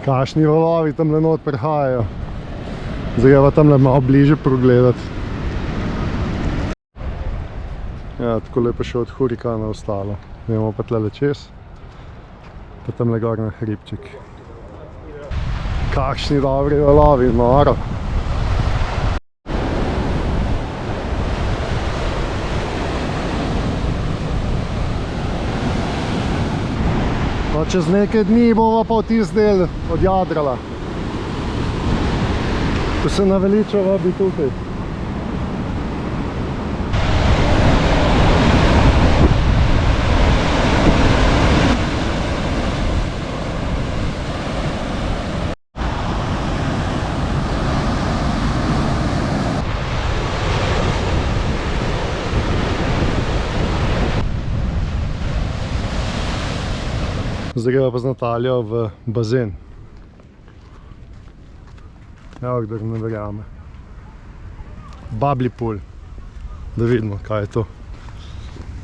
Kakšni valovi tamle not prihajajo. Zdaj je pa tamle malo bliže progledati. Ja, tako lepo še od hurikana ostalo. Gremo pa tlele čez. Pa tamle gor na hribček. Kakšni dobri valovi, noro. No, čez nekaj dni bova pa v tisti del odjadrala. Ko se naveličava bi tukaj. Zdaj greva pa z Nataljo v bazen. Evo, kdor ne verjame. Bubbly pool. Da vidimo, kaj je to.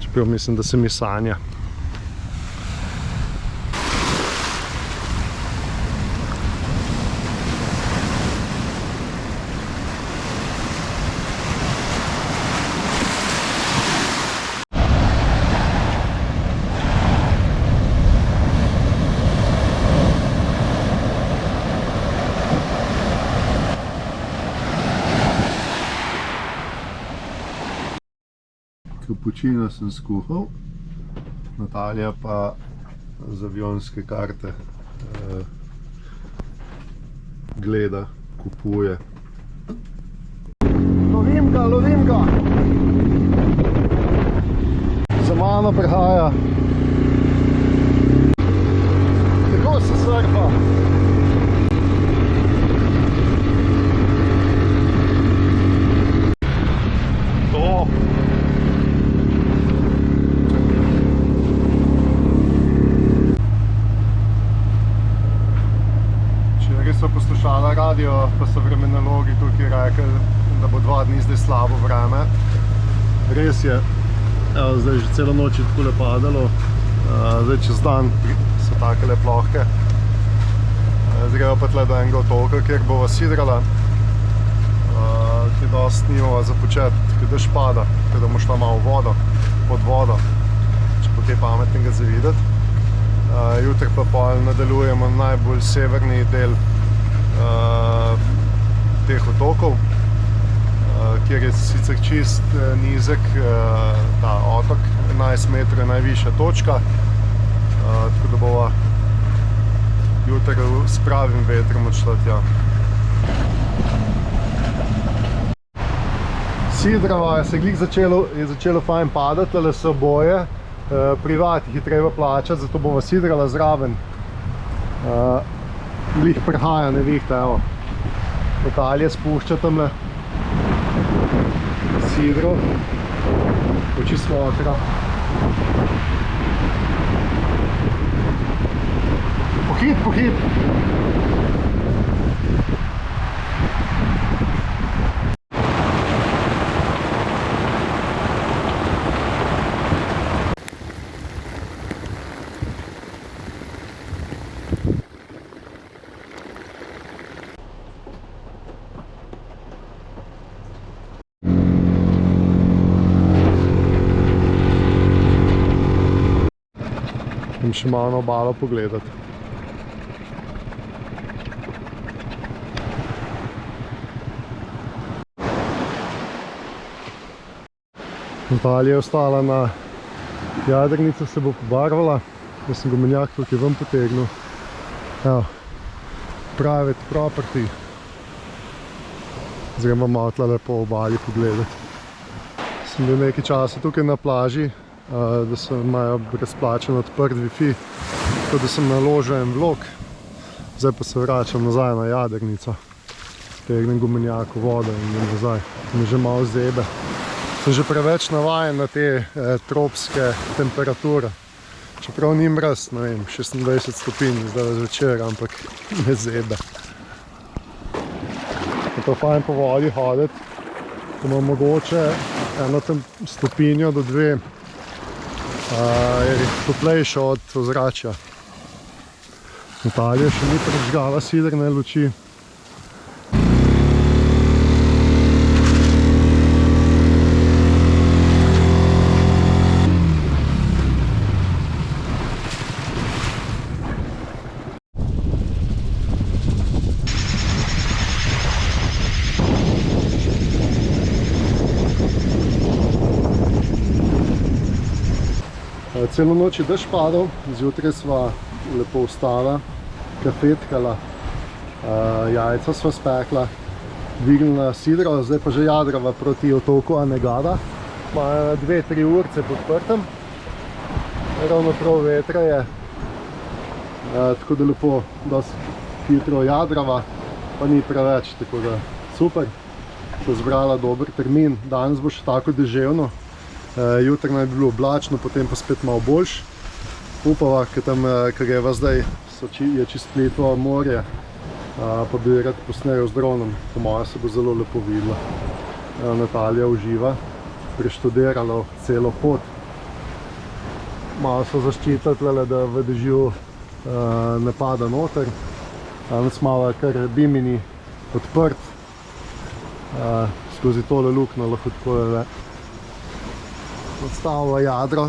Čeprav mislim, da se mi sanja. Kapučino sem skuhal, Natalja pa z avionske karte gleda, kupuje. Lovim ga, lovim ga! Za mano prihaja. Tako se surfa. Poslušala radio, pa so vremenologi tukaj rekli, da bo 2 dni zdaj slabo vreme. Res je, evo, zdaj že celo noč je takole padalo, zdaj čez dan so takele plohke. Zdaj greva pa tle do enega otoka, kjer bova sidrala, ki dosti nimava za početi, ki dež pada, ki da bomo šla malo vodo, pod vodo, če bo kaj pametnega za videti. Jutri pa pol nadaljujemo najbolj severni del teh otokov, kjer je sicer čist nizek ta otok, 11 metrov je najvišja točka, tako da bova jutri s pravim vetrom odšla tja. Sidrava se glih začelo fajn padati, tale so boje, privat jih je treba plačati, zato bova sidrala zraven. Glih prihaja nevihta, evo. Natalja spušča tamle sidro, oči svotra. Pohit, pohit! In še malo na obalo pogledati. Natalja je ostala na jadrnico, se bo pobarvala. Jaz sem gumenjak tukaj ven potegnil. Evo, private property. Zdaj gremo malo tle po obali pogledati. Sem bil nekaj časa tukaj na plaži, da se imajo brezplačen odprt Wi-Fi, tako da sem naložil en vlog. Zdaj pa se vračam nazaj na jadrnico. Tegnem gumenjak v vodo in nazaj. Me že malo zebe. Sem že preveč navajen na te tropske temperature. Čeprav ni mraz, ne vem, 26 stopinj zdaj zvečer, ampak me zebe. Je to fajn po vodi hoditi, ko ima mogoče eno stopinjo do 2 je toplejša od ozračja. Natalija še ni prižgala sidrne luči. Celo noč je dež padal, zjutraj sva lepo vstala, kafetkala, jajca sva spekla, dvignila sidro, zdaj pa že jadrava proti otoku Anegada. Ima 2-3 urce pod prtem, ravno prav vetra je, tako da lepo, dosti hitro jadrava, pa ni preveč, tako da super. Sva zbrala dober termin, danes bo še tako deževno. Jutri naj bi bilo oblačno, potem pa spet malo boljš. Upava, ker tam, ker greva zdaj, je čisto plitvo morje, pa bi rad posnel z dronom. Po moje se bo zelo lepo videla. Natalija uživa, preštudirala celo pot. Malo so zaščitili, da v dežju ne pada noter. Danes malo kar Bimini odprt, skozi tole luknjo lahko tako je odstavila jadro,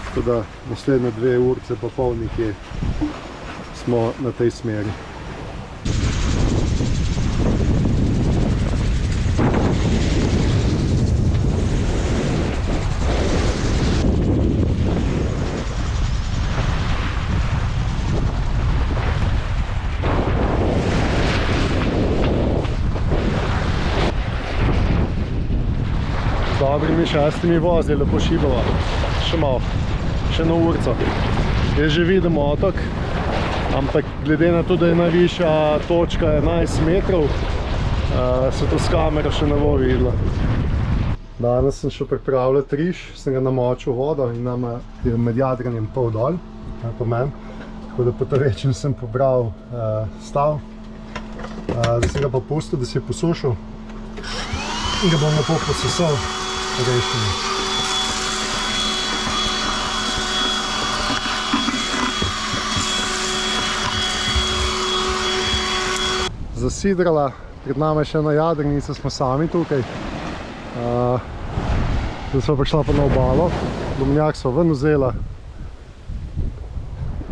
tako da naslednje 2 urce pa pol nekje smo na tej smeri. Z dobrimi 6 vozi lepo šibava, še malo, še na urco. Jaz že vidim otok, ampak glede na to, da je najvišja točka 11 metrov, se to s kamero še ne bo videla. Danes sem še pripravljal riž, sem ga namočil vodo in nam je med jadranjem pol dol, po meni. Tako da po tavečem sem pobral stav, da sem ga pa pustil, da se je posušil in ga bom lepo posesal. Rešimo. Zasidrala, pred nami je še ena jadrnica, smo sami tukaj. Zdaj smo prišla pa na obalo, domnjak smo ven vzela.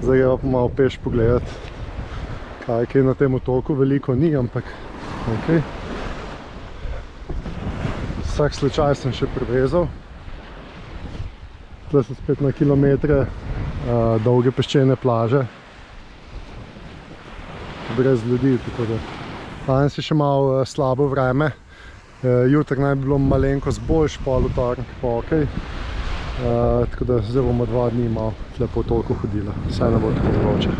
Zdaj greva pa malo peš pogledat, kaj na tem otoku veliko ni, ampak ok. Vsak slučaj sem še privezal. Tukaj so spet na kilometre dolge peščene plaže. Brez ljudi, tako da. Danes je še malo slabo vreme. Jutri naj bi bilo malenkost boljš, pol utorek pa okej. Tako da zdaj bomo 2 dni malo tle po otoku hodila. Vse ne bo tako vroče.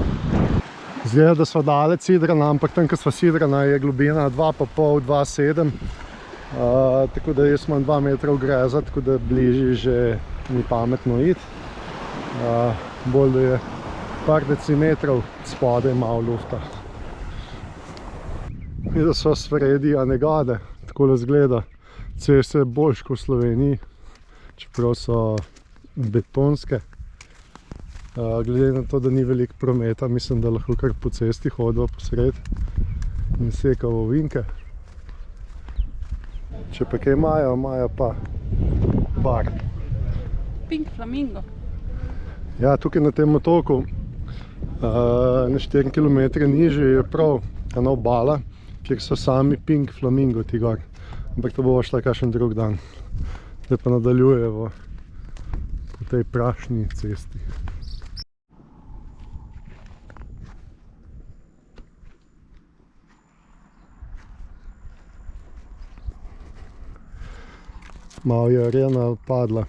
Izgleda, da sva daleč sidrana, ampak tam, ko sva sidrana, je globina 2,5, 2,7. Tako da jaz imam 2 metra greza, tako da bližje že ni pametno iti. Bolj da je par decimetrov spodaj malo lufta. Mi da so sredi Anegade, tako da zgleda. Ceste je boljš kot v Sloveniji, čeprav so betonske. Glede na to, da ni veliko prometa, mislim, da lahko kar po cesti hodiva posred in sekava ovinke. Če pa kaj imajo pa bar. Pink Flamingo. Ja, tukaj na tem otoku, na 4 km nižje je prav ena obala, kjer so sami Pink Flamingo ti gor. Ampak to bo šla kakšen drug dan. Zdaj pa nadaljujemo po tej prašni cesti. Malo je arena padla.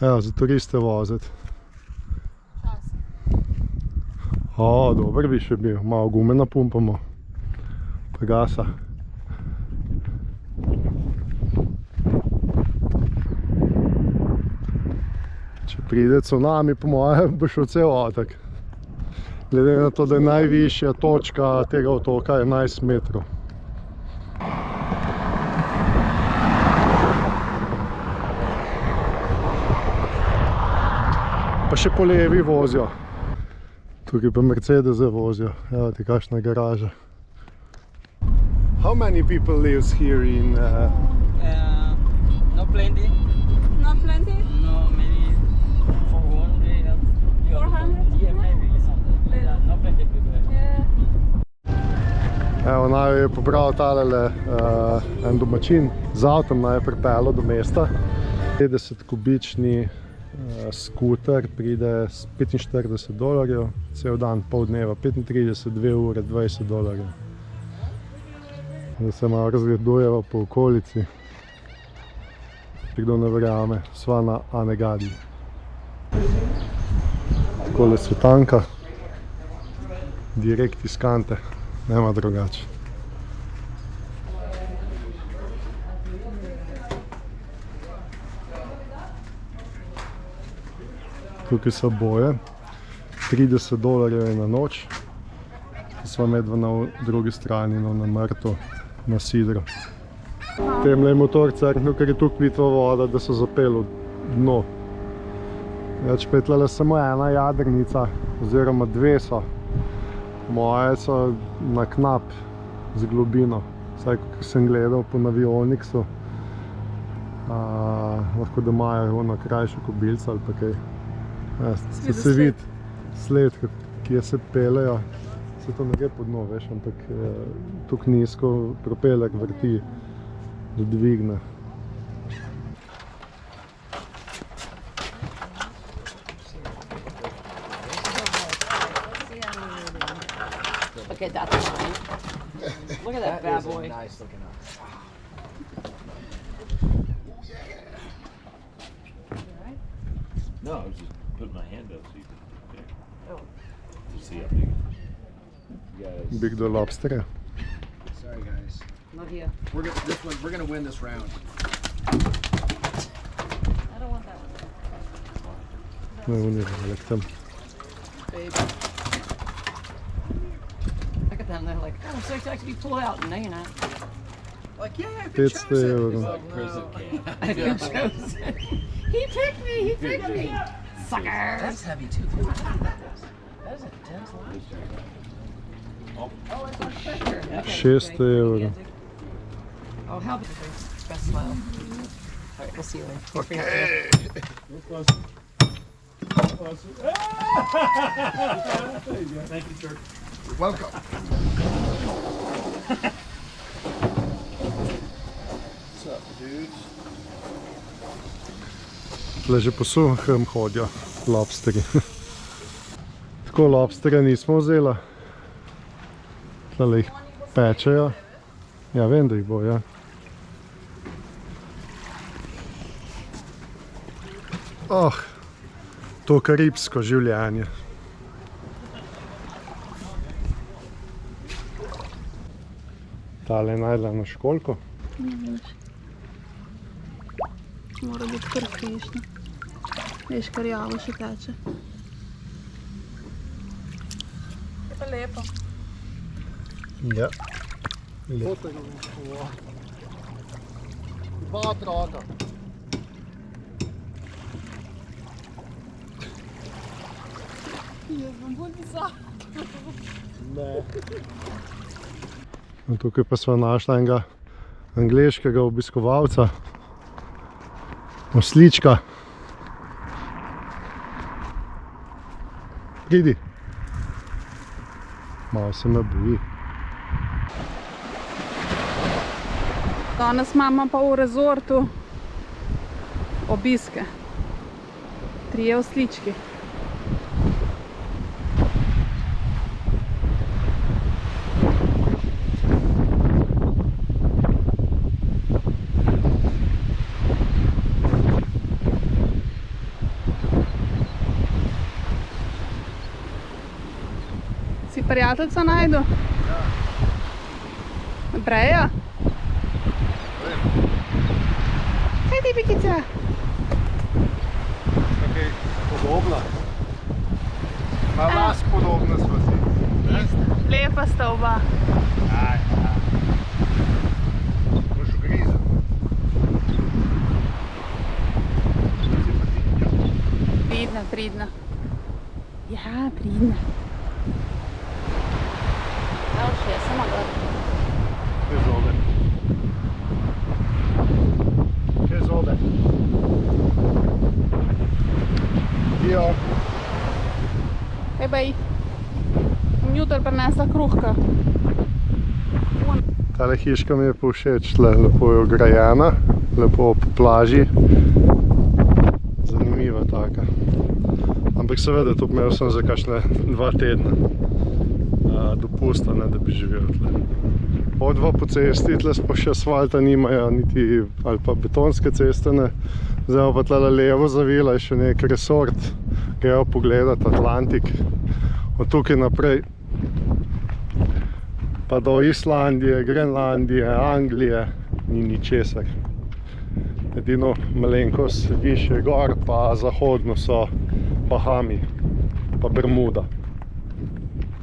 Evo, za turiste voziti. Dober bi še bil. Malo gume napumpamo. Pa gasa. Če pride cunami, po mojem, bo šel cel otok. Glede na to, da je najvišja točka tega otoka 11 metrov. Pa še po levi vozijo. Tukaj pa Mercedese vozijo, evo ti kakšna garaža. How many people lives here in... No plenty. Not plenty? No, maybe 400. 400? Yeah, maybe something like that. No plenty people. Yeah. Evo, naj je pobral talele en domačin, z avtom naj je pripeljal do mesta. 50 kubični skuter pride s $45, cel dan, pol dneva, 35, 2 ure, $20. Da se malo razgledujeva po okolici. Kdo ne verjame, sva na Anegadi. Takole svetanka, direkt iz Kante, nema drugače. Tukaj so boje, $30 je na noč, sva medva na drugi strani, no, na Mrtu, na sidro. Temle je motor crknil, ker je tu pitva voda, da so zapeli v dno. Več pa je tlele samo ena jadrnica, oziroma dve so. Moje so na knap z globino, vsaj kot sem gledal po Navionics'u. Lahko da imajo ono krajšo kobilco ali pa kaj. Se vidi sled, kje se pelejo. Se to ne gre po dno, veš, ampak tuk nizko propeler vrti, da dvigne. Look at that line. Look at that bad boy. Nice looking up. No, I was just putting my hand up so you could to see how big it is. You guys. Big do lobsterja. Sorry guys. Not here. We're gonna win this round. I don't want that one. No, on je velik tam. Baby. Look at them, they're like, oh, I'm so excited to be pulled out. No, you're not. Like, yeah, good 500 chosen. euro. Like prison camp. Good chosen. He picked me, he picked me. Sucker. That's heavy too. That is intense line. Okay, 600 euro. Oh, how big is it? Best smile. All right, we'll see you later. Okay. Thank you, sir. You're welcome. What's up, dudes? Tle že po suhem hodijo lobsterji. Tako lobsterja nismo vzela. Tle jih pečejo. Ja, vem, da jih bo, ja. To karibsko življenje. Tale je najdla na školjko. Ne veš. Mora biti kar frišno. Veš, kar javo še teče. Je pa lepo. Ja. Lepo. Dva otroka. Jaz bom bolj visok. Ne. Tukaj pa sva našla enega angleškega obiskovalca. Oslička. Pridi. Malo se me boji. Danes imamo pa v rezortu obiske. 3 oslički. Si prijateljca najdu? Ja. Breja? Kaj ti pikica? Nekaj podobna. Na las podobna sva si. Lepa sta oba. Boš ugrizel. Pridna, pridna. Ja, pridna. Evo še, samo gledaj. Izvolite. Izvolite. Jo. Hej, bej. Bom jutri prinesla kruhka. Tale hiška mi je pa všeč, tle lepo je ograjena, lepo po plaži. Zanimiva taka. Ampak seveda, to imel sem za kakšne 2 tedna dopusta, ne, da bi živel tle. Hodva po cesti, tle pa še asfalta nimajo, niti ali pa betonske ceste ne. Zdaj pa tle levo zavila, je še nek resort, grejo pogledat Atlantik. Od tukaj naprej pa do Islandije, Grenlandije, Anglije, ni ničesar. Edino malenkost višje gor, pa zahodno so Bahami, pa Bermuda.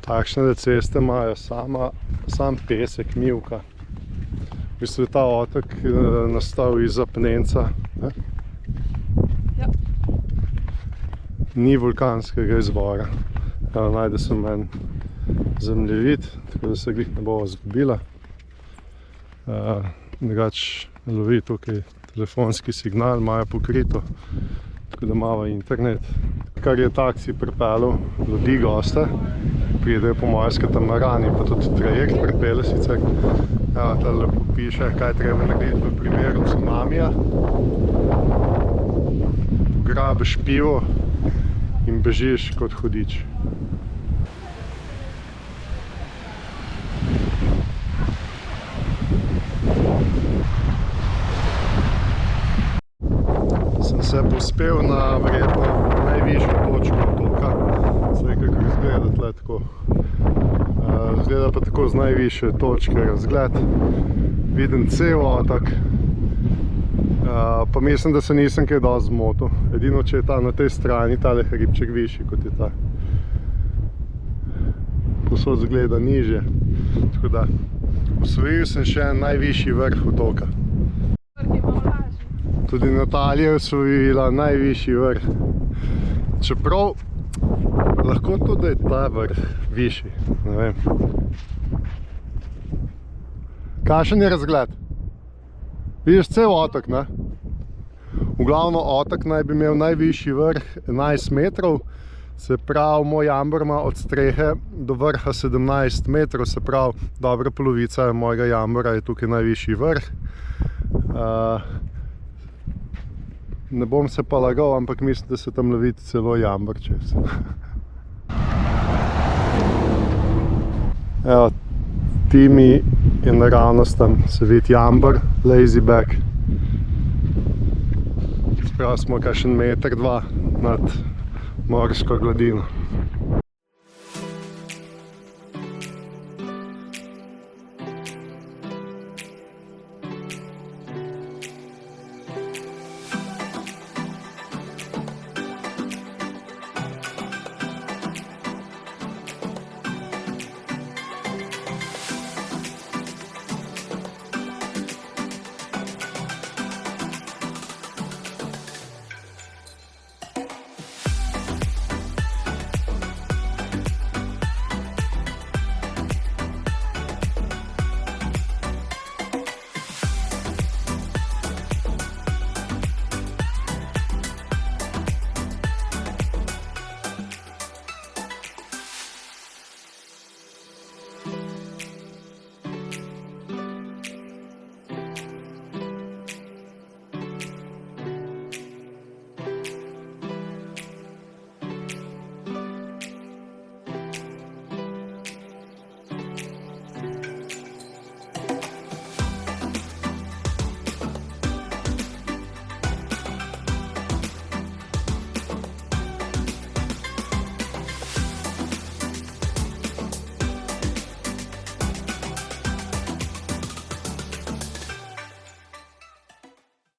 Takšne ceste imajo sam pesek, mivka. V bistvu je ta otok nastal iz apnenca. Ja. Ni vulkanskega izvora. Najde sem en zemljevid, tako da se glih ne bova zgubila. Drugač lovi tukaj telefonski signal, imajo pokrito, tako da imamo internet. Kar je taksi pripeljal ljudi, goste, pridejo po moje s katamarani, pa tudi trajekt pripelje sicer. Evo, tle lepo piše, kaj treba narediti v primeru cunamija. Grabeš pivo in bežiš kot hudič. Sem se povzpel na verjetno najvišjo točko otoka. Zdaj, kako izgleda tle tako. Izgleda pa tako z najvišje točke razgled. Vidim cel otok. Pa mislim, da se nisem kaj dosti zmotil. Edino, če je ta na tej strani, tale hribček višji kot je ta. Posod zgleda nižje. Tako da, osvojil sem še najvišji vrh otoka. Tudi Natalija je osvojila najvišji vrh. Čeprav lahko tudi, da je ta vrh višji, ne vem. Kakšen je razgled? Vidiš cel otok, ne? V glavno otok naj bi imel najvišji vrh 11 metrov, se pravi, moj jambor ima od strehe do vrha 17 metrov, se pravi, dobra polovica mojega jambora je tukaj najvišji vrh. Ne bom se pa lagal, ampak mislim, da se tam lovi celo jambor čez. Evo, Timi je naravnost tam, se vidi jambor, lazy back. Sprav smo kakšen 1-2 metra nad morsko gladino.